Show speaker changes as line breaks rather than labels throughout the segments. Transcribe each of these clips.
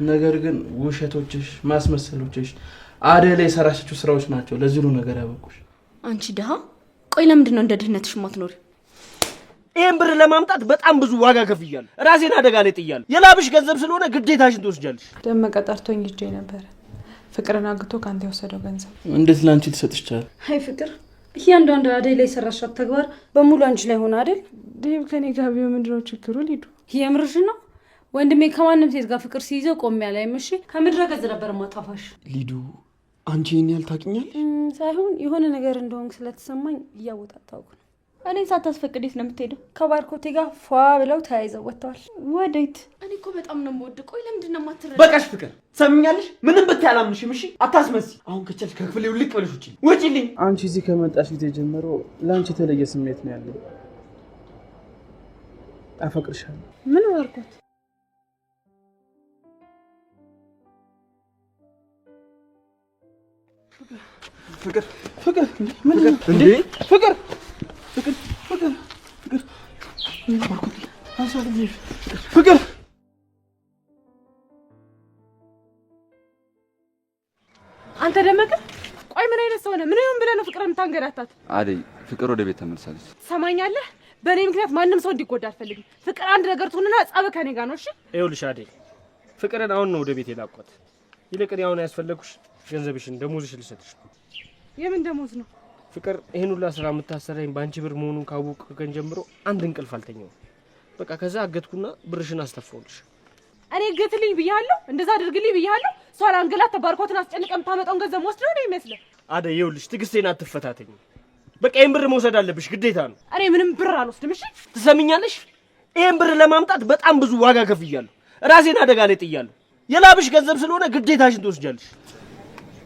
ነገር ግን ውሸቶችሽ ማስመሰሎችሽ አደይ ላይ የሰራሽው ስራዎች ናቸው ለዚህ ሁሉ ነገር ያበቁሽ።
አንቺ ደሃ ቆይ ለምንድን ነው እንደ ድህነትሽ ማትኖሪ?
ይሄን ብር ለማምጣት በጣም ብዙ ዋጋ ከፍያለሁ። ራሴን አደጋ ላይ ጥያለሁ። የላብሽ ገንዘብ ስለሆነ ግዴታሽን ትወስጃለሽ።
ደመቀ ጠርቶኝ ሂጄ ነበር። ፍቅርን አግቶ ካንተ የወሰደው ገንዘብ
እንዴት ላንቺ ትሰጥቻለሽ?
አይ ፍቅር እያንዳንዱ አደይ ላይ የሰራሻት ተግባር በሙሉ አንቺ ላይ ሆነ አይደል?
ዴቭ ከኔ ጋር ቢሆን ምንድን ነው ችግሩ? ሊዱ
የምርሽ ነው? ወንድሜ ከማንም ሴት ጋር ፍቅር ሲይዘው ቆሜ ያላይም። እሺ ከምድረ ገጽ ነበር ማጣፋሽ።
ሊዱ አንቺ እኔ ያልታውቂኛለሽ
ሳይሆን የሆነ ነገር እንደሆንክ ስለተሰማኝ እያወጣጣው ነው።
እኔ ሳታስፈቅድ የት ነው የምትሄደው?
ከባርኮቴ ጋር ፏ ብለው ተያይዘው ወጥተዋል።
ወዴት?
እኔ እኮ በጣም ነው የምወድ። ቆይ ለምንድን ነው የማትረዳ?
በቃሽ ፍቅር ሰምኛለሽ። ምንም ብታይ አላምንሽም። እሺ አታስመስይ። አሁን ከቻልሽ ከክፍሌ ውልቅ ብለሽ ውጪልኝ።
አንቺ እዚህ ከመጣሽ ጊዜ ጀምሮ ላንቺ የተለየ ስሜት ነው ያለው። አፈቅርሻለሁ።
ምን ባርኮት?
ፍቅር
ምን
እንዴ? ፍቅር ፍቅር
አንተ ደመቀ ቆይ ምን አይነት ሰው ነህ? ምን ይሁን ብለህ ነው ፍቅርን የምታንገላታት?
አደይ ፍቅር ወደ ቤት ተመልሳለች።
ሰማኛለህ? በእኔ ምክንያት ማንም ሰው እንዲጎዳ አልፈልግም። ፍቅር አንድ ነገር ትሁንና ጸብ ከኔ ጋር ነው። እሺ
ይኸውልሽ አደይ ፍቅርን አሁን ነው ወደ ቤት የላኳት። ይልቅ እኔ አሁን ያስፈለግኩሽ ገንዘብሽን ደሞዝሽን ልሰጥሽ ነው።
የምን ደሞዝ ነው?
ፍቅር ይሄን ሁሉ ስራ የምታሰራኝ ባንቺ ብር መሆኑን ካወቅኩ ቀን ጀምሮ አንድ እንቅልፍ አልተኛውም። በቃ ከዛ አገትኩና ብርሽን አስተፋውልሽ።
እኔ ገትልኝ ብያለሁ፣ እንደዛ አድርግልኝ ብያለሁ። ሷላ አንገላት ተባርኮትን አስጨንቀህ የምታመጣውን ገንዘብ ወስድ ነው ይመስልህ?
አደይ ይኸውልሽ ትዕግስቴን አትፈታተኝ። በቃ ይሄን ብር መውሰድ አለብሽ፣ ግዴታ ነው።
እኔ ምንም ብር አልወስድም። እሺ
ትሰሚኛለሽ? ይሄን ብር ለማምጣት በጣም ብዙ ዋጋ ከፍያለሁ። ራሴን አደጋ ላይ ጥያለሁ። የላብሽ ገንዘብ ስለሆነ ግዴታሽን ትወስጃለሽ።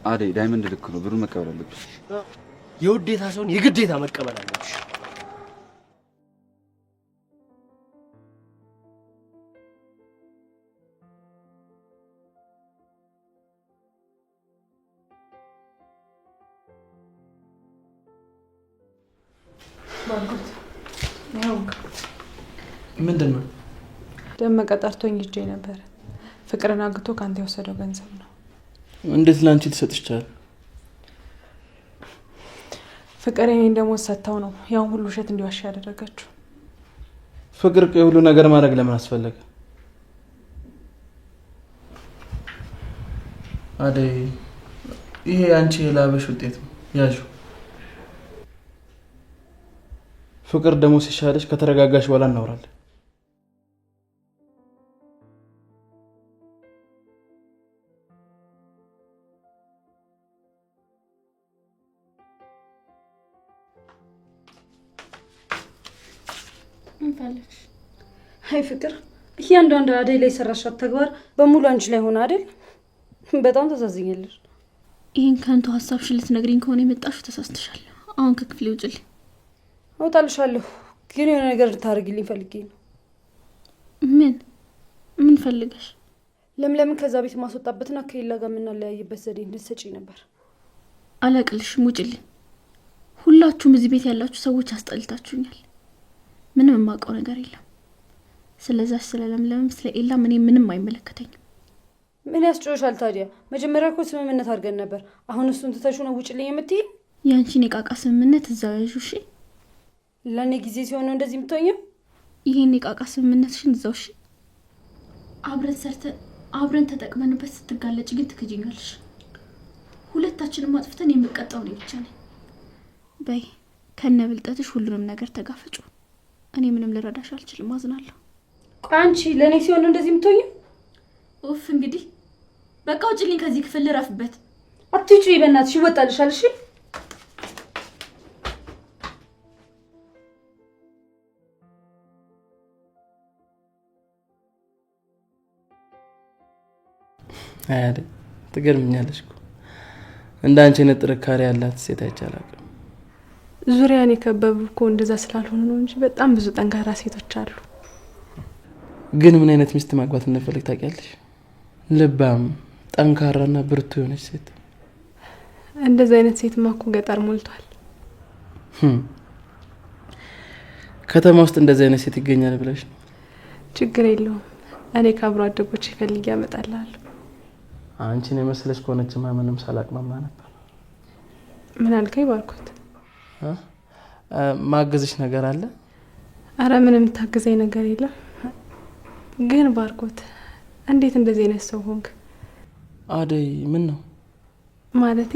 አደይ ዳይመንድ ልክ ነው፣ ብሩን መቀበል አለብሽ።
የውዴታ ሰውን የግዴታ መቀበል አለብሽ።
ባርኮት ያው
ምንድን ነው?
ደመቀ ጠርቶኝ ሂጄ ነበር። ፍቅርን አግቶ ካንተ የወሰደው ገንዘብ ነው።
እንዴት ላንቺ ትሰጥቻለሽ?
ፍቅር እኔን ደሞዝ ሰጥታው ነው ያው ሁሉ ውሸት እንዲዋሽ ያደረገችው።
ፍቅር ሁሉ ነገር ማድረግ ለምን አስፈለገ? አደይ ይሄ አንቺ የላበሽ ውጤት ነው ያዡ። ፍቅር ደግሞ ሲሻለሽ ከተረጋጋሽ በኋላ እናወራለን።
እንፈልግሽ። አይ ፍቅር እያንዳንዱ አደይ ላይ የሰራሻት ተግባር በሙሉ አንቺ ላይ ሆነ አይደል? በጣም ተሳዝኛለሽ።
ይሄን ከንቱ ሀሳብሽን ልትነግሪኝ ከሆነ የመጣሽው ተሳስተሻል። አሁን ከክፍሌ ውጭልኝ።
አውጣልሻለሁ፣ ግን የሆነ ነገር ልታደርግልኝ ፈልጌ ነው።
ምን ፈልገሽ?
ለምለምን ከዛ ቤት ማስወጣበትና ከሌላ ጋር የምናለያይበት ዘዴ እንድትሰጪኝ ነበር።
አላቅልሽም፣ ውጭልኝ። ሁላችሁም እዚህ ቤት ያላችሁ ሰዎች አስጠልታችሁኛል። ምንም የማውቀው ነገር የለም። ስለዛሽ ስለ ለምለምም ስለ ኤላ ምንም አይመለከተኝም።
ምን ያስጮሻል ታዲያ? መጀመሪያ እኮ ስምምነት አድርገን ነበር። አሁን እሱን ትተሹ ነው ውጭልኝ የምትይ?
ያንቺን የቃቃ ስምምነት እዛው ያዡ። እሺ
ለኔ ጊዜ ሲሆን ነው እንደዚህ የምትሆኚው።
ይሄን የቃቃ ስምምነትሽን እዛው። እሺ አብረን ተጠቅመንበት ስትጋለጭ ግን ትክጂኛለሽ። ሁለታችንም አጥፍተን የምቀጣው ነው ብቻ ነኝ። በይ ከነብልጠትሽ ሁሉንም ነገር ተጋፈጩ። እኔ ምንም ልረዳሽ አልችልም፣ አዝናለሁ።
አንቺ ለኔ ሲሆን ነው እንደዚህ የምትሆኚው?
ኡፍ እንግዲህ በቃ ውጭልኝ ከዚህ ክፍል ልረፍበት።
አትጩ፣ በእናትሽ ይወጣልሻል። እሺ
አያደ ትገርምኛለሽ እኮ እንዳንቺ አይነት ጥንካሬ ያላት ሴት አይቻላል።
ዙሪያን የከበቡ እኮ እንደዛ ስላልሆነ ነው እንጂ በጣም ብዙ ጠንካራ ሴቶች አሉ።
ግን ምን አይነት ሚስት ማግባት እንደፈለግ ታውቂያለሽ? ልባም፣ ጠንካራና ብርቱ የሆነች ሴት።
እንደዛ አይነት ሴትማ እኮ ገጠር ሞልቷል።
ከተማ ውስጥ እንደዛ አይነት ሴት ይገኛል ብለሽ?
ችግር የለውም፣ እኔ ከአብሮ አደጎች ፈልጌ ያመጣልሃለሁ።
አንቺን የመሰለች ከሆነችማ ምንም ሳላቅማማ ነበር።
ምን አልከኝ ባርኮት?
ማገዝሽ ነገር አለ?
አረ ምንም ታገዘኝ ነገር የለም። ግን ባርኮት እንዴት እንደዚህ አይነት ሰው ሆንክ?
አደይ ምን ነው?
ማለቴ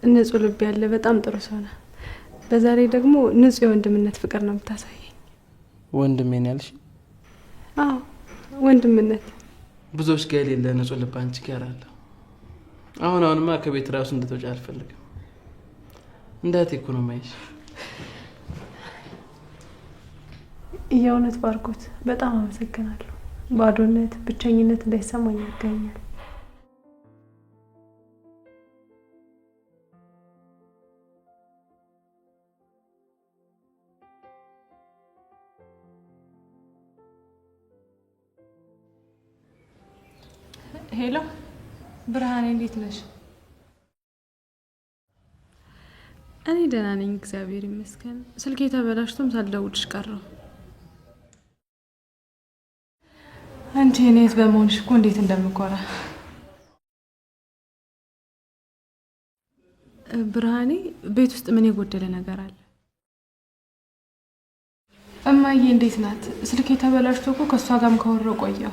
ንጹህ ልብ ያለ በጣም ጥሩ ሰው ነህ። በዛ ላይ ደግሞ ንጹህ የወንድምነት ፍቅር ነው የምታሳየኝ።
ወንድሜን ያልሽ?
አዎ ወንድምነት።
ብዙዎች ጋር የሌለ ንጹህ ልብ አንቺ ጋር አለ። አሁንማ ከቤት ራሱ እንድትወጪ አልፈልግም። እንዳት ኢኮኖሚያሽ
የእውነት ባርኮት በጣም አመሰግናለሁ። ባዶነት፣ ብቸኝነት እንዳይሰማኝ ያገኛል። ሄሎ ብርሃኔ፣ እንዴት ነሽ? እኔ ደህና ነኝ እግዚአብሔር ይመስገን። ስልኬ ተበላሽቶም ሳልደውልሽ ቀረሁ። አንቺ እኔት በመሆንሽ እኮ እንዴት እንደምኮራ። ብርሃኔ፣ ቤት ውስጥ ምን የጎደለ ነገር አለ? እማዬ እንዴት ናት? ስልኬ ተበላሽቶ እኮ ከእሷ ጋርም ካወራሁ ቆየሁ።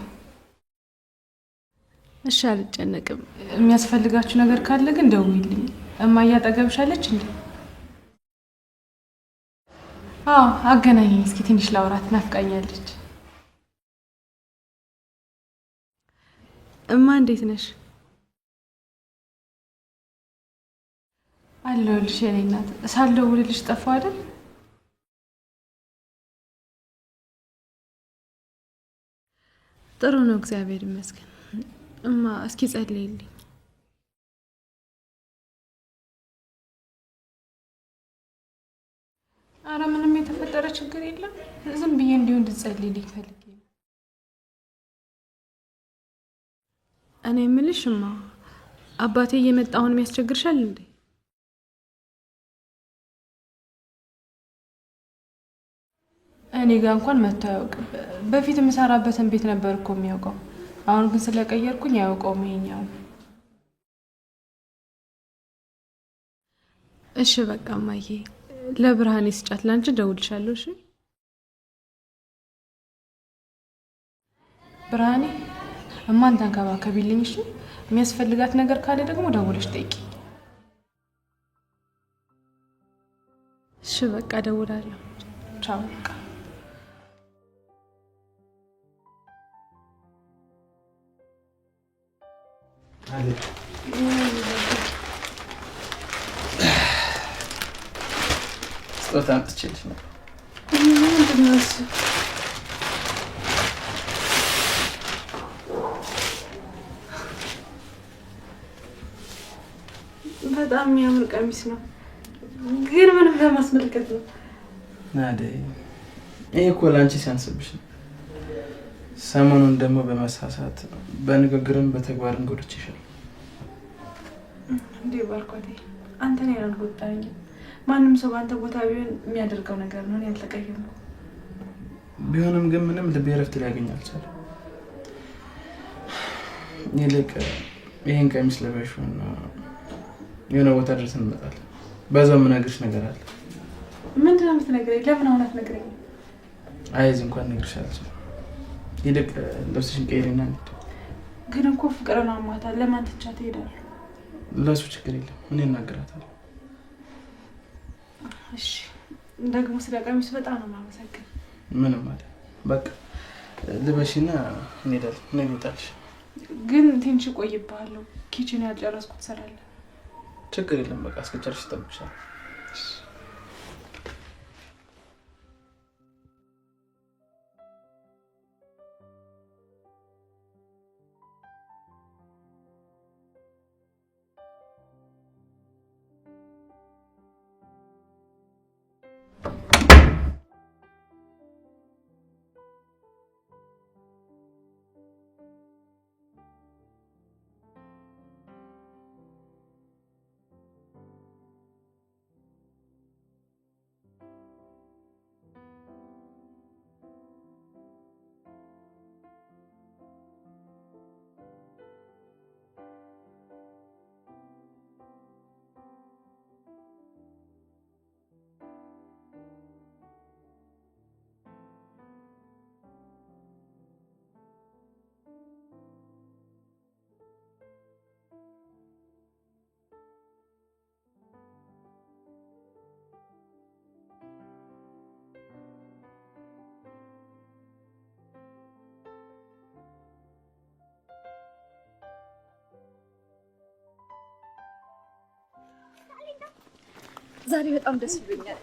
እሺ አልጨነቅም። የሚያስፈልጋችሁ ነገር ካለ ግን ደውይልኝ። እማዬ አጠገብሻለች እንዴ? አዎ አገናኘኝ እስኪ ትንሽ ላውራት፣ ናፍቃኛለች። እማ እንዴት ነሽ? አለሁልሽ የኔ እናት። ሳልደውልልሽ ጠፋሁ አይደል? ጥሩ ነው እግዚአብሔር ይመስገን። እማ እስኪ ጸልይልኝ። አረ ምንም የተፈጠረ ችግር የለም። ዝም ብዬ እንዲሁ እንድትጸልይልኝ ፈልጌ ነው። እኔ የምልሽ እማ፣ አባቴ እየመጣ አሁን የሚያስቸግርሻል እንዴ? እኔ ጋር እንኳን መጥቶ አያውቅም። በፊት የምሰራበትን ቤት ነበር እኮ የሚያውቀው። አሁን ግን ስለቀየርኩኝ አያውቀውም ይሄኛው። እሺ በቃ እማዬ፣ ለብርሃኔ ስጫት፣ ላንቺ ደውልሻለሁ። እሺ ብርሃኔ፣ እማን ተንከባከቢልኝ። እሺ የሚያስፈልጋት ነገር ካለ ደግሞ ደውለሽ ጠይቂ። እሺ በቃ ደውላለሁ። ቻው በቃ።
ስጦታ አምጥቼልሽ ነው።
ምንድን ነው እሱ? በጣም የሚያምር ቀሚስ ነው፣ ግን ምንም ለማስመልከት ነው።
አደይ፣ ይሄ እኮ ለአንቺ ሲያንስብሽ ነው። ሰሞኑን ደግሞ በመሳሳት በንግግርም በተግባርም ጎድቼሻል።
እንዴ ባርኮቴ፣ አንተ ነው ያልጎዳኸኝም። ማንም ሰው በአንተ ቦታ ቢሆን የሚያደርገው ነገር ነው። ያልተቀየምኩ
ቢሆንም ግን ምንም ልቤ እረፍት ሊያገኝ አልቻለም። ይልቅ ይህን ቀሚስ ለበሽውና የሆነ ቦታ ድረስ እንመጣለን። በዛው የምነግርሽ ነገር አለ።
ምንድን ነው የምትነግረኝ? ለምን አሁን አትነግረኝም?
አይዝ እንኳን እነግርሽ አልችልም። ይልቅ ልብስሽን ቀይሪና እንሂድ።
ግን እኮ ፍቅርን አሟታል። ለማን ትቻት ትሄዳለህ?
ለእሱ ችግር የለም፣ እኔ እናገራታለሁ።
እሺ ደግሞ ስለ ቀሚሱ በጣም ነው የማመሰግን።
ምንም አለ። በቃ ልበሽና እንሄዳለን። እኔ ልውጣልሽ።
ግን ትንሽ እቆይብሃለሁ። ኪችን ያልጨረስኩት እሰራለሁ።
ችግር የለም። በቃ እስከጨርሽ እጠብቅሻለሁ።
ዛሬ በጣም ደስ ብሎኛል።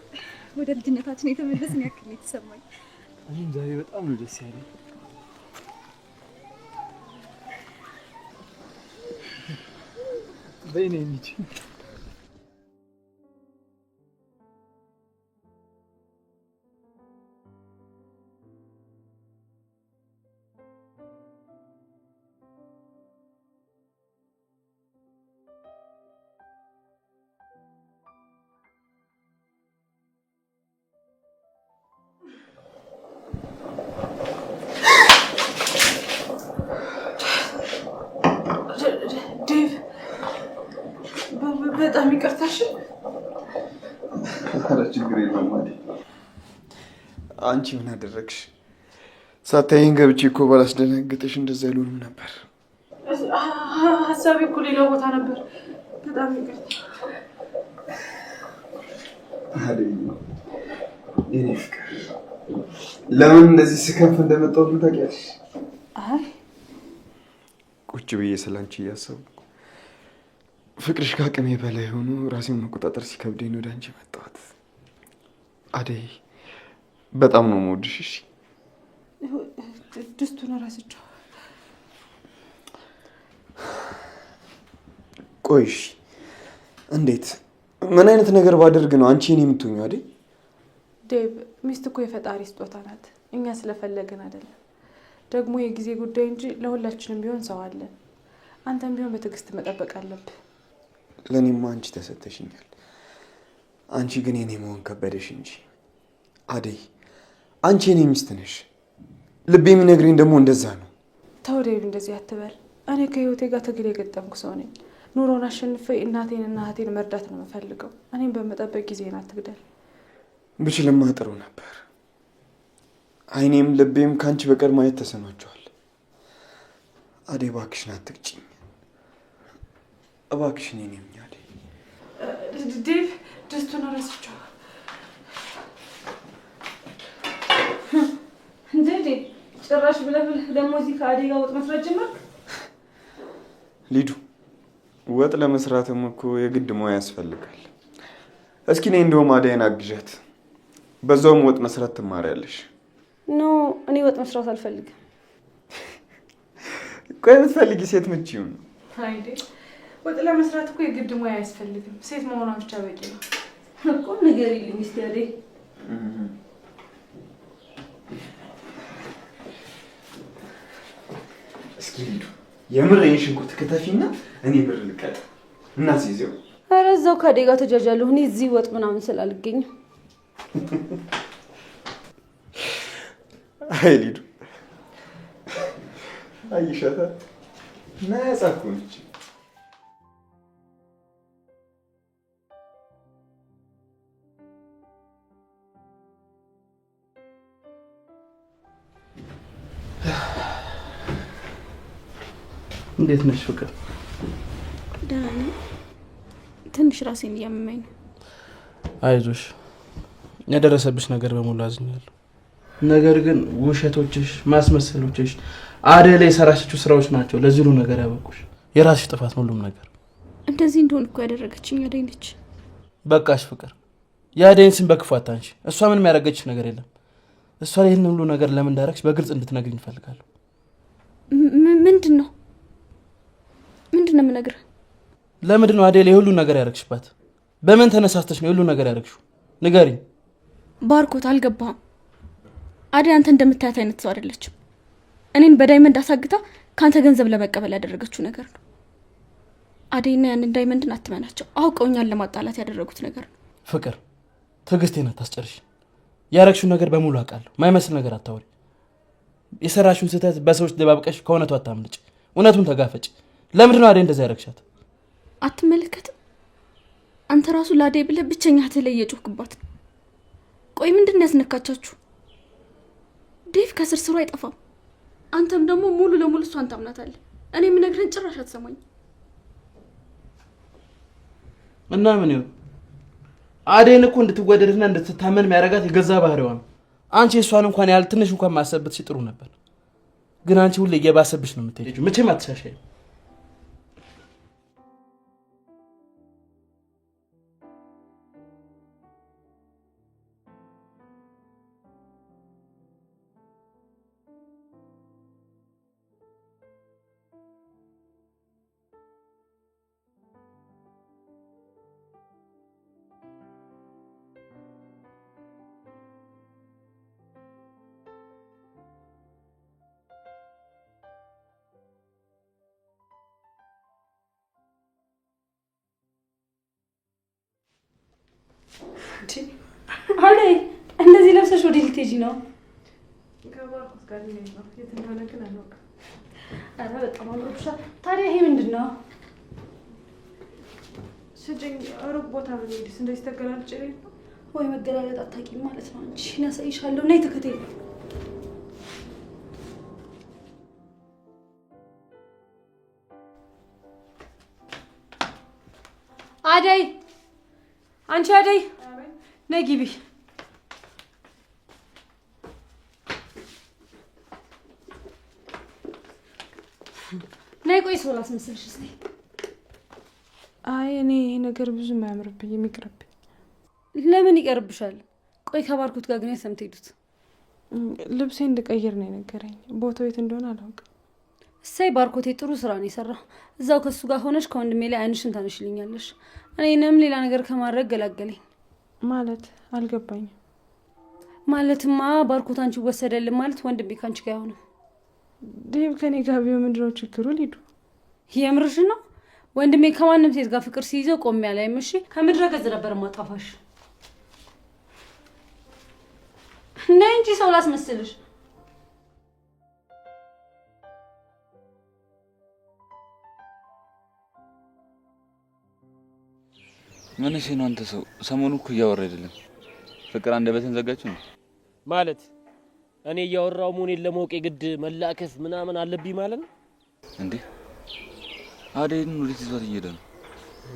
ወደ ልጅነታችን የተመለስን ያክል ነው የተሰማኝ።
እኔም ዛሬ በጣም ነው ደስ ያለኝ። በእኔ እንጂ
በጣም ይቅርታሽ።
ኧረ ችግር የለውም ማለት አንቺ ምን አደረግሽ? ሳታይኝ ገብቼ እኮ ባላስደነግጥሽ እንደዛ አይሉንም ነበር።
ሀሳቤ እኮ ሌላ ቦታ ነበር። በጣም ይቅርታ።
የኔ ፍቅር ለምን እንደዚህ ስከፍ እንደመጣሁ ታውቂያለሽ?
አይ
ቁጭ ብዬ ስላንቺ እያሰብኩ ፍቅርሽ ከአቅሜ በላይ ሆኖ ራሴን መቆጣጠር ሲከብደኝ ወደ አንቺ መጣሁት። አደይ በጣም ነው የምወድሽ። እሺ
ድስቱን እረስቸው።
ቆይሽ እንዴት ምን አይነት ነገር ባደርግ ነው አንቺ እኔ የምትሆኚው? አደይ
ዴቭ፣ ሚስት እኮ የፈጣሪ ስጦታ ናት። እኛ ስለፈለግን አይደለም። ደግሞ የጊዜ ጉዳይ እንጂ ለሁላችንም ቢሆን ሰው አለን። አንተም ቢሆን በትዕግስት መጠበቅ አለብህ።
ለእኔማ አንቺ ተሰጥተሽኛል። አንቺ ግን የኔ መሆን ከበደሽ እንጂ። አደይ አንቺ የኔ ሚስት ነሽ። ልቤ የሚነግረኝ ደግሞ እንደዛ ነው።
ተው ዴቭ፣ እንደዚህ አትበል። እኔ ከህይወቴ ጋር ትግል የገጠምኩ ሰው ነኝ። ኑሮን አሸንፌ እናቴንና እህቴን መርዳት ነው የምፈልገው። እኔም በመጠበቅ ጊዜን አትግደል።
ብችልማ ጥሩ ነበር። አይኔም ልቤም ከአንቺ በቀር ማየት ተሰናቸዋል። አደይ እባክሽን አትቅጭኝ። እባክሽን የኔ ነኝ አደይ።
ዴቭ፣ ድስቱን እረስቸው።
እንዴ ጭራሽ ብለህ ደግሞ እዚህ ከአደይ ጋር ወጥ መስራት ጀመርክ?
ሊዱ ወጥ ለመስራትም እኮ የግድ ሙያ ያስፈልጋል። እስኪ ነይ እንደውም አደይን አግዣት፣ በዛውም ወጥ መስራት ትማሪያለሽ።
ኖ እኔ ወጥ መስራት አልፈልግም።
ቆይ የምትፈልጊ ሴት ምች ይሁን?
አይዴ ወጥ ለመስራት እኮ የግድ ሙያ አያስፈልግም። ሴት መሆኗ ብቻ በቂ ነው
እኮ። ነገር ይልኝ እስቲ አደይ።
እስኪ ሊዱ የምር ይሄን ሽንኩርት ከተፊና እኔ ብር ልቀጥ እና ሲይዘው።
ኧረ እዛው ከአደይ ጋር ተጃጃለሁ። እኔ እዚህ ወጥ ምናምን ስላልገኝ።
አይ ሊዱ አይሻታ እና ያጻፍኩልሽ
እንዴት ነሽ ፍቅር?
ደህና ነኝ። ትንሽ ራሴን እያመመኝ ነው።
አይዞሽ፣ የደረሰብሽ ነገር በሙሉ አዝኛለሁ። ነገር ግን ውሸቶችሽ፣ ማስመሰሎችሽ፣ አደይ ላይ የሰራሽው ስራዎች ናቸው ለዚህ ሁሉ ነገር ያበቁሽ። የራስሽ ጥፋት ነው ሁሉም ነገር።
እንደዚህ እንደሆን እኮ ያደረገችኝ አደይ ነች።
በቃሽ ፍቅር፣ የአደይን ስም በክፉ አታንሺ። እሷ ምንም ያደረገችሽ ነገር የለም። እሷ ላይ ይህን ሁሉ ነገር ለምን እንዳደረግሽ በግልጽ እንድትነግሪኝ እፈልጋለሁ።
ምንድን ነው የምነግርህ?
ለምንድን ነው አደይ ላይ ሁሉ ነገር ያደረግሽባት? በምን ተነሳስተሽ ነው ሁሉ ነገር ያደረግሽው? ንገሪኝ።
ባርኮት፣ አልገባህም? አደይ አንተ እንደምታያት አይነት ሰው አይደለችም። እኔን በዳይመንድ አሳግታ ከአንተ ገንዘብ ለመቀበል ያደረገችው ነገር ነው። አደይና ያንን ዳይመንድን አትመናቸው። አውቀውኛል ለማጣላት ያደረጉት ነገር ነው።
ፍቅር፣ ትዕግስቴን አታስጨርሽ። ያደረግሽውን ነገር በሙሉ አውቃለሁ። ማይመስል ነገር አታወሪ። የሰራሽውን ስህተት በሰዎች ደባብቀሽ ከእውነቱ አታምልጭ። እውነቱን ተጋፈጭ። ለምንድን ነው አደይ እንደዛ ያደረግሻት?
አትመለከትም? አንተ ራሱ ለአደይ ብለህ ብቸኛ እህትህ ላይ እየጮህክባት ነው። ቆይ ምንድን ያስነካቻችሁ? ዴቭ ከስር ስሩ አይጠፋም። አንተም ደግሞ ሙሉ ለሙሉ እሷን ታምናታለህ። እኔ የምነግርህን ጭራሽ አትሰማኝ።
እና ምን ይሁን? አደይን እኮ እንድትወደድና እንድትታመን የሚያደርጋት የገዛ ባህሪዋ ነው። አንቺ እሷን እንኳን ያህል ትንሽ እንኳን ማሰብበት ሲጥሩ ነበር። ግን አንቺ ሁሌ እየባሰብሽ ነው የምትሄጂው። መቼም አትሻሻይም።
አደይ እንደዚህ ለብሰሽ ወደ ልትሄጂ ነው?
ከባርኮት ጋር ነው። የት እንደሆነ ግን አላውቅም።
ኧረ በጣም አምሮብሻል። ታዲያ ይሄ ምንድን ነው?
ስጭኝ። ሩቅ ቦታ ብንሄድስ እንደዚህ ተገላልጬ ነው?
ወይ መገላለጥ አታውቂም ማለት ነው አንቺ። እኔ አሳይሻለሁ። ነይ ተከተይኝ። አደይ አንቺ አደይ ነይ ግቢ። ነይ ቆይ ሰው ላስመስልሽ እስኪ።
አይ እኔ ይሄ ነገር ብዙም አያምርብኝም፣ ይቅርብኝ።
ለምን ይቀርብሻል? ቆይ ከባርኮት ጋር ግን የት ሄዱት?
ልብሴ እንድቀይር ነው የነገረኝ። ቦታው የት እንደሆነ አላውቅም።
እሰይ ባርኮቴ ጥሩ ስራ ነው የሰራው። እዛው ከሱ ጋር ሆነሽ ከወንድሜ ላይ አይንሽን ታነሽልኛለሽ። እኔንም ሌላ ነገር ከማድረግ ገላገለኝ።
ማለት አልገባኝም።
ማለትማ ባርኮት አንቺ ወሰደልን ማለት ወንድሜ ካንቺ ጋር አይሆንም።
ዴቭ ከኔ ጋር ቢሆን ምንድነው ችግሩ? ሊዱ
የምርሽ ነው? ወንድሜ ከማንም ሴት ጋር ፍቅር ሲይዘው ቆም ያለ አይምሽ ከምድረ ገጽ ነበር ማጣፋሽ። ነይ እንጂ ሰው ላስመስልሽ።
ምን እሺ ነው አንተ ሰው? ሰሞኑ እኮ እያወራ አይደለም። ፍቅር አንደበትን ዘጋችሁ ነው
ማለት? እኔ እያወራው መሆኔን ለማወቅ የግድ መላከፍ ምናምን አለብኝ ማለት ነው
እንዴ? አደይን ወዴት ይዟት እየሄደ ነው?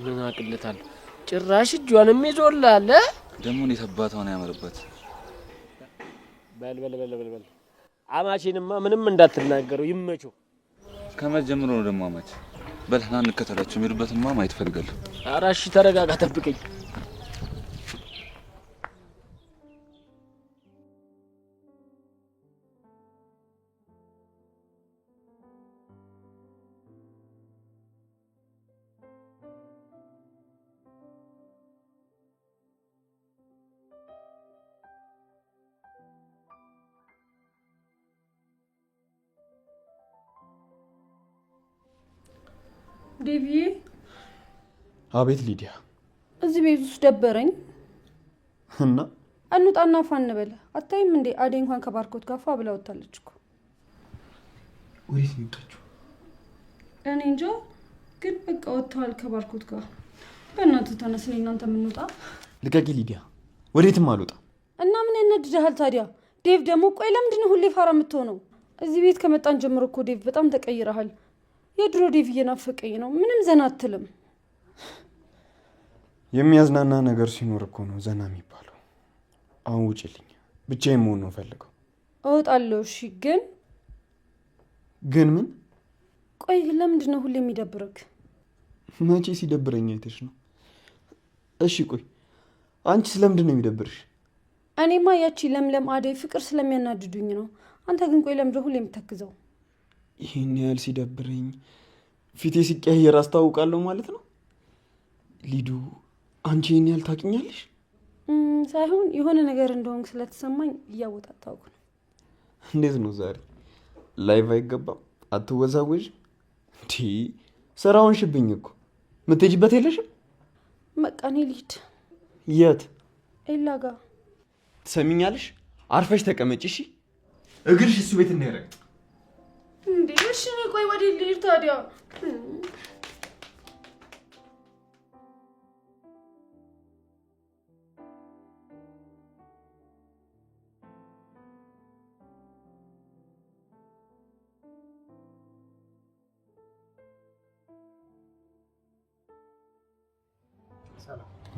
ምን አቅልታለሁ? ጭራሽ እጇንም ይዞላል።
ደግሞ እንዴት አባቷን ያመርበት።
በል አማቼንማ ምንም እንዳትናገረው ይመቸው።
ከመጀመሩ ነው ደግሞ አማች። በልና እንከተላቸው። የሚሄዱበትማ ማየት እፈልጋለሁ።
ኧረ እሺ ተረጋጋ፣ ጠብቀኝ።
ዴቪዬ።
አቤት ሊዲያ።
እዚህ ቤት ውስጥ ደበረኝ
እና
እንውጣና ፋ እንበል። አታይም እንዴ አደይ እንኳን ከባርኮት ጋር ፋ ብላ ወጣለች እኮ።
ወዴት ነው የወጣችው?
እኔ እንጃ፣ ግን በቃ ወጥተዋል ከባርኮት ጋር። በእናትህ ተነስ፣ እኔ እናንተ የምንወጣ።
ልቀቂ ሊዲያ። ወዴትም አልወጣም።
እና ምን ያናድድሃል ታዲያ? ዴቭ ደግሞ ቆይ ለምንድን ነው ሁሌ ፋራ የምትሆነው? እዚህ ቤት ከመጣን ጀምሮ እኮ ዴቭ በጣም ተቀይረሃል። የድሮ ዴቭ እየናፈቀኝ ነው። ምንም ዘና አትልም።
የሚያዝናና ነገር ሲኖር እኮ ነው ዘና የሚባለው። አሁን ውጭልኝ። ብቻዬን መሆን ነው ፈልገው።
እወጣለሁ። እሺ።
ግን ምን?
ቆይ ለምንድን ነው ሁሌ የሚደብርክ?
መቼ ሲደብረኝ አይተሽ ነው? እሺ ቆይ አንቺ ስለምንድን ነው የሚደብርሽ?
እኔማ ያቺ ለምለም አደይ ፍቅር ስለሚያናድዱኝ ነው። አንተ ግን ቆይ ለምንድን ሁሌ የምትተክዘው?
ይሄን ያህል ሲደብረኝ ፊቴ ሲቀያየር አስታውቃለሁ ማለት ነው? ሊዱ አንቺ ይሄን ያህል ታውቂኛለሽ?
ሳይሆን የሆነ ነገር እንደሆንክ ስለተሰማኝ እያወጣጣሁ ነው።
እንዴት ነው ዛሬ ላይቭ አይገባም? አትወዛወዥ እንዴ? ስራውን ሽብኝ እኮ የምትሄጂበት የለሽም?
በቃ እኔ ልሂድ።
የት?
ኤላ ጋር።
ትሰሚኛለሽ? አርፈሽ ተቀመጪ እሺ? እግርሽ እሱ ቤት እንዳይረግጥ
እንዴ። እሺ እኔ ቆይ ወዴት ልሂድ ታዲያ?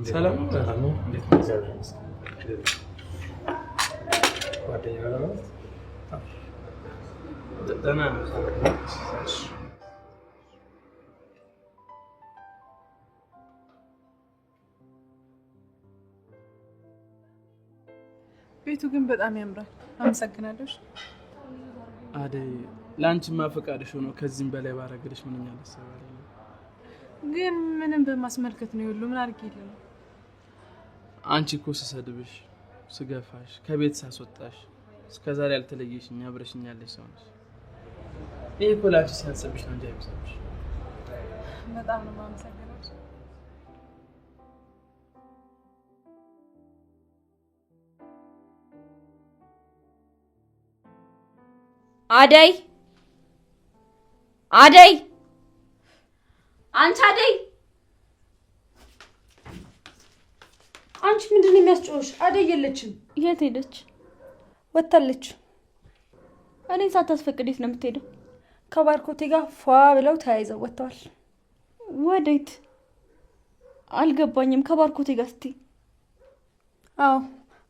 ሰላም
ቤቱ ግን በጣም ያምራል። አመሰግናለሁ።
አደይ ላንቺማ ፈቃድሽ ሆኖ ከዚህም በላይ ባረግልሽ ምንኛ ደስ ይላል።
ግን ምንም በማስመልከት ነው ሁሉ ምን አድርጌልህ ነው?
አንቺ እኮ ስሰድብሽ፣ ስገፋሽ፣ ከቤት ሳስወጣሽ እስከዛሬ ያልተለየሽኝ አብረሽኝ ያለሽ ሰው ነሽ። ይሄ እኮ ላንቺ ሲያንስብሽ ነው እንጂ አይብዛብሽ።
በጣም ነው የማመሰግነው።
አደይ አደይ አንቺ አደይ አንቺ ምንድነው የሚያስጨውሽ? አደይ የለችም።
የት ሄደች?
ወጣለች።
እኔን ሳታስፈቅድ የት ነው የምትሄደው?
ከባርኮቴ ጋር ፏ ብለው ተያይዘው ወጥተዋል።
ወዴት? አልገባኝም። ከባርኮቴ ጋር ስትይ?
አዎ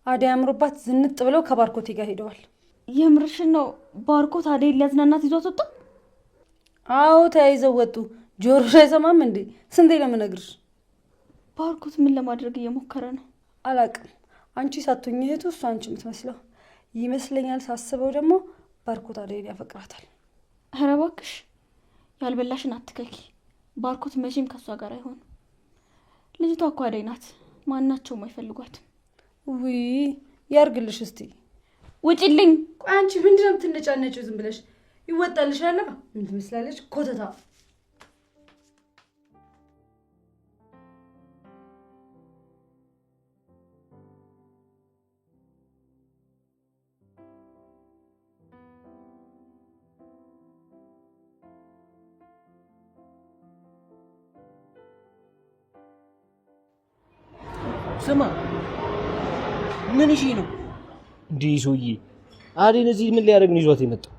አደይ አምሮባት ዝንጥ ብለው ከባርኮቴ ጋር ሄደዋል።
የምርሽን ነው? ባርኮት አደይን ሊያዝናናት ይዟት ወጣ?
አዎ ተያይዘው ወጡ። ጆሮሽ አይሰማም እንዴ? ስንቴ ነው የምነግርሽ?
ባርኮት ምን ለማድረግ እየሞከረ ነው?
አላቅም። አንቺ ሳትሆኚ እህቱ እሱ አንቺ የምትመስለው ይመስለኛል። ሳስበው ደግሞ ባርኮት አደይን ያፈቅራታል።
ኧረ እባክሽ ያልበላሽን አትከኪ። ባርኮት መቼም ከሷ ጋር አይሆንም። ልጅቷ እኮ አደይ ናት። ማናቸውም አይፈልጓትም።
ውይ ያርግልሽ። እስቲ
ውጪልኝ።
ቆይ አንቺ ምንድነው የምትነጫነጪው? ዝም ብለሽ ይወጣልሻል። ምን ትመስላለች? ኮተታ።
ስማ ምን እሺ ነው እንዴ? ሰውዬ አደይን እዚህ ምን ሊያደርግ ነው ይዟት የመጣው?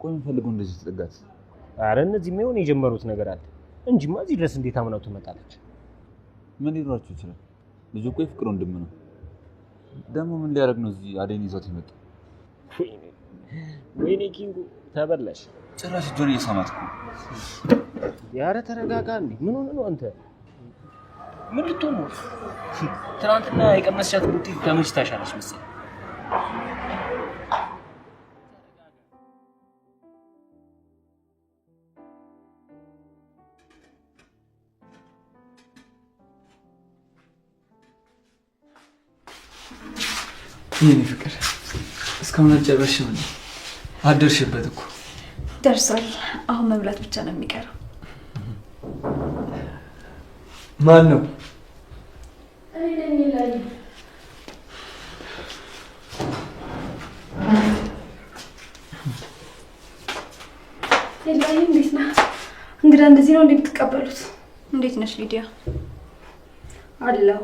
ቆይ የምፈልገው እንደዚህ ትጠጋት?
አረ እነዚህ ምን የጀመሩት ነገር አለ እንጂማ እዚህ ድረስ እንዴት አምናው ትመጣለች?
ምን ሊሯችሁ ይችላል? ልጅ እኮ የፍቅር ወንድም ነው። ደግሞ ምን ሊያደርግ ነው እዚህ አደይን ይዟት የመጣው?
ወይኔ ኪንጉ ተበላሽ።
ጭራሽ ጆን እየሳማት እኮ።
ያረ ተረጋጋ እንዴ! ምን ሆነ ነው አንተ? ምን ልትሆን ነው? ትናንትና የቀመስሻት ቡቲ ከመች ታሻለች መሰለኝ።
የኔ ፍቅር እስካሁን አልጨረስሽም እንዴ? አደርሽበት እኮ።
ደርሷል። አሁን መብላት ብቻ ነው የሚቀረው።
ማን ነው?
እንዴት ነህ? እንግዳ እንደዚህ ነው እንደምትቀበሉት?
እንዴት ነሽ ሊዲያ?
አለሁ።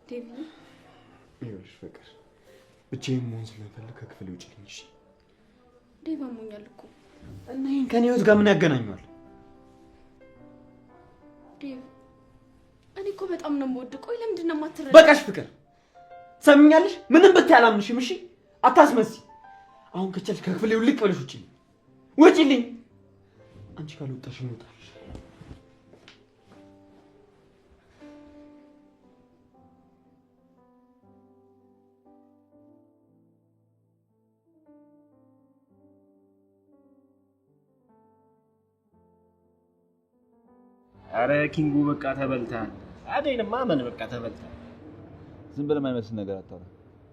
ዴቪ
ይኸውልሽ ፍቅር ብቻዬን መሆን ስለምፈልግ ከክፍል ውጭ ልኝ። እሺ
ዴቭ አሞኛል እኮ።
እና ይሄን ከኔ ህይወት ጋር ምን ያገናኘዋል?
ዴቭ እኔ እኮ በጣም ነው የምወድህ። ቆይ ለምንድን ነው የማትረዳው?
በቃሽ ፍቅር ሰምኛለሽ? ምንም ብታይ አላምንሽም። እሺ አታስመስይ። አሁን ከቻልሽ ከክፍሌ ውልቅ ብለሽ ውጪልኝ፣ ውጪልኝ። አንቺ ካልወጣሽ እንውጣ።
አረ ኪንጉ በቃ ተበልተሃል። አደይንማ ማመን በቃ ተበልተሃል።
ዝም ብለህ የማይመስል ነገር አታውራ።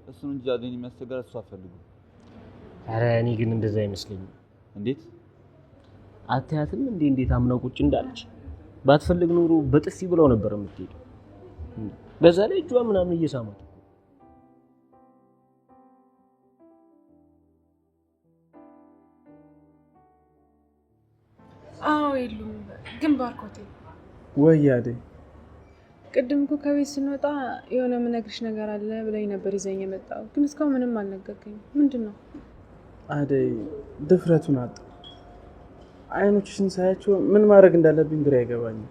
እሱን እንጂ አደይን የሚያስቸግር እሱ አፈልጉ።
አረ እኔ ግን እንደዛ አይመስለኝም።
እንዴት
አታያትም እንዴ እንዴት አምናው ቁጭ እንዳለች? ባትፈልግ ኑሮ በጥፊ ብለው ነበር የምትሄደው። በዛ ላይ እጇ ምናምን እየሳማት።
አዎ የሉም ግን ባርኮቴ
ወይ አደይ፣
ቅድም እኮ ከቤት ስንወጣ የሆነ የምነግርሽ ነገር አለ ብለኝ ነበር ይዘኝ የመጣው፣ ግን እስካሁን ምንም አልነገርከኝም። ምንድን ነው?
አደይ ድፍረቱን አጣ። አይኖችሽን ሳያቸው ምን ማድረግ እንዳለብኝ ግራ አይገባኝም።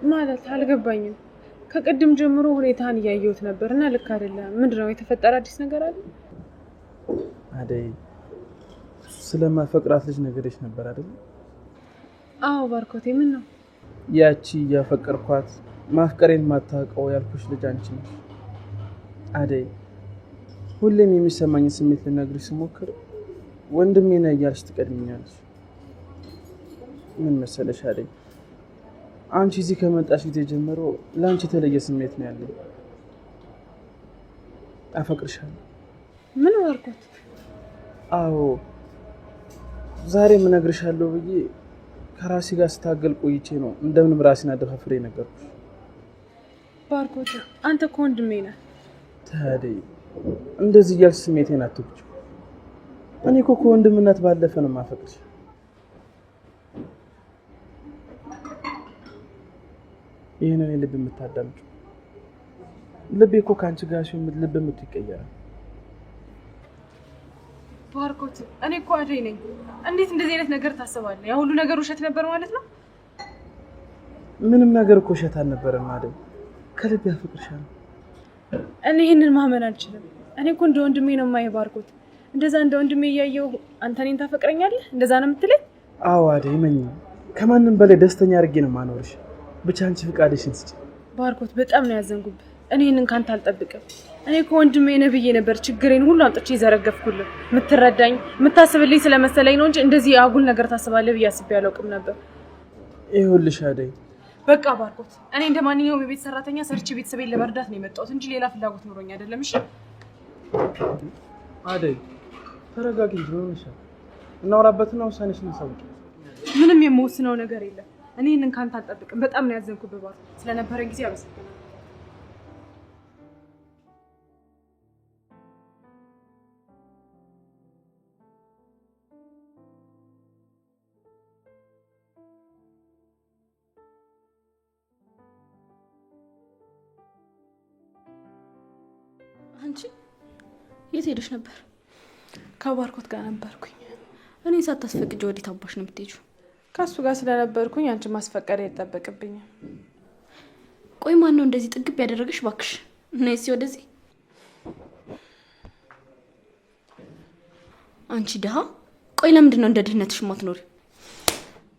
ማለት አልገባኝም። ከቅድም ጀምሮ ሁኔታን እያየሁት ነበር እና ልክ አይደለም። ምንድን ነው የተፈጠረ? አዲስ ነገር አለ?
አደይ ስለማፈቅራት ልጅ ነገርሽ ነበር አይደል?
አዎ ባርኮቴ፣ ምን ነው?
ያቺ ያፈቀርኳት ማፍቀሬን ማታውቀው ያልኩሽ ልጅ አንቺ ነሽ አደይ። ሁሌም የሚሰማኝ ስሜት ልነግርሽ ስሞክር ወንድሜ ነህ እያልሽ ትቀድሚኛለሽ። ምን መሰለሽ አደይ፣ አንቺ እዚህ ከመጣሽ ጊዜ ጀምሮ ለአንቺ የተለየ ስሜት ነው ያለኝ። አፈቅርሻለሁ።
ምን ባርኮት?
አዎ ዛሬ ምን እነግርሻለሁ ብዬ ከራሴ ጋር ስታገል ቆይቼ ነው እንደምንም ራሴን አደፋፍሬ ነገርኩሽ።
ባርኮት አንተ እኮ ወንድሜ ነህ።
ታዲያ እንደዚህ እያልሽ ስሜቴን አትጉጂ። እኔ እኮ ከወንድምነት ባለፈ ነው የማፈቅርሽ። ይሄንን ልብ የምታዳምጪው ልቤ እኮ ከአንቺ ጋር ሲሆን ልብ ይቀየራል።
ባርኮት እኔ እኮ አደይ ነኝ። እንዴት እንደዚህ አይነት ነገር ታስባለህ? ያ ሁሉ ነገር ውሸት ነበር ማለት ነው?
ምንም ነገር እኮ ውሸት አልነበረም አደይ። ከልቤ አፈቅርሻለሁ።
እኔ ይሄንን ማመን አልችልም። እኔ እኮ እንደ ወንድሜ ነው የማየው ባርኮት። እንደዛ እንደ ወንድሜ እያየሁ አንተ እኔን ታፈቅረኛለህ? እንደዛ ነው የምትለኝ?
አዎ አደይ መኝ ከማንም በላይ ደስተኛ አድርጌ ነው ማኖርሽ። ብቻ አንቺ ፍቃድሽን ስጪ።
ባርኮት በጣም ነው ያዘንኩብህ። እኔ ይሄንን ካንተ አልጠብቅም። እኔ እኮ ወንድሜ ነህ ብዬ ነበር ችግሬን ሁሉ አምጥቼ ዘረገፍኩልህ። የምትረዳኝ የምታስብልኝ ስለመሰለኝ ነው እንጂ እንደዚህ አጉል ነገር ታስባለህ ብዬ አስቤ አላውቅም ነበር።
ይኸውልሽ አደይ
በቃ ባርኮት እኔ እንደ ማንኛውም የቤት ሰራተኛ ሰርቼ ቤተሰቤን ለመርዳት ነው የመጣሁት እንጂ ሌላ ፍላጎት ኖሮኝ አይደለም። እሺ
አደይ ተረጋጊ። ሆነሻል እናወራበትና ውሳኔሽን አሳውቂ።
ምንም የምወስነው ነገር የለም። እኔ ይሄንን ካንተ አልጠብቅም። በጣም ነው ያዘንኩብህ ባርኮት። ስለነበረን ጊዜ አመሰግናለሁ።
አንቺ የት ሄደሽ ነበር?
ከባርኮት ጋር ነበርኩኝ።
እኔ ሳታስፈቅጂ ወዴት አባሽ ነው የምትሄጂው?
ከሱ ጋር ስለነበርኩኝ አንቺ ማስፈቀድ አይጠበቅብኝም።
ቆይ ማን ነው እንደዚህ ጥግብ ያደረገሽ? ባክሽ ነይ እስኪ ወደዚህ። አንቺ ደሃ፣ ቆይ ለምንድን ነው እንደ ድህነትሽ ማትኖሪ?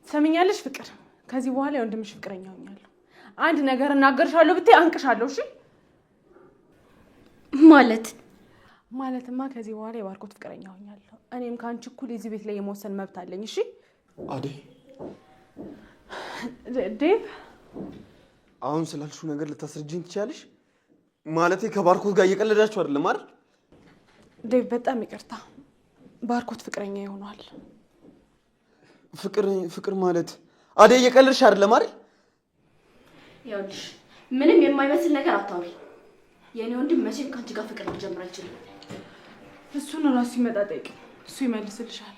ሰሚኛለሽ ፍቅር፣ ከዚህ በኋላ የወንድምሽ ፍቅረኛ ሆኛለሁ። አንድ ነገር እናገርሻለሁ ብትይ አንቅሻለሁ። እሺ
ማለትማ
ከዚህ በኋላ የባርኮት ፍቅረኛ ሆኛለሁ። እኔም ከአንቺ እኩል የዚህ ቤት ላይ የመወሰን መብት አለኝ። እሺ
አደይ፣
ዴቭ
አሁን ስላልሽው ነገር ልታስረጅኝ ትችያለሽ? ማለቴ ከባርኮት ጋር እየቀለዳችሁ አይደለም አይደል?
ዴቭ በጣም ይቅርታ፣ ባርኮት ፍቅረኛ ይሆናል።
ፍቅር ማለት አደይ እየቀለድሽ አይደለም አይደል?
ይኸውልሽ ምንም የማይመስል ነገር አታውሪ። የኔ ወንድም መቼም ካንቺ ጋር ፍቅር ሊጀምር አይችልም።
እሱን ራሱ ይመጣ ጠይቅ፣ እሱ ይመልስልሻል።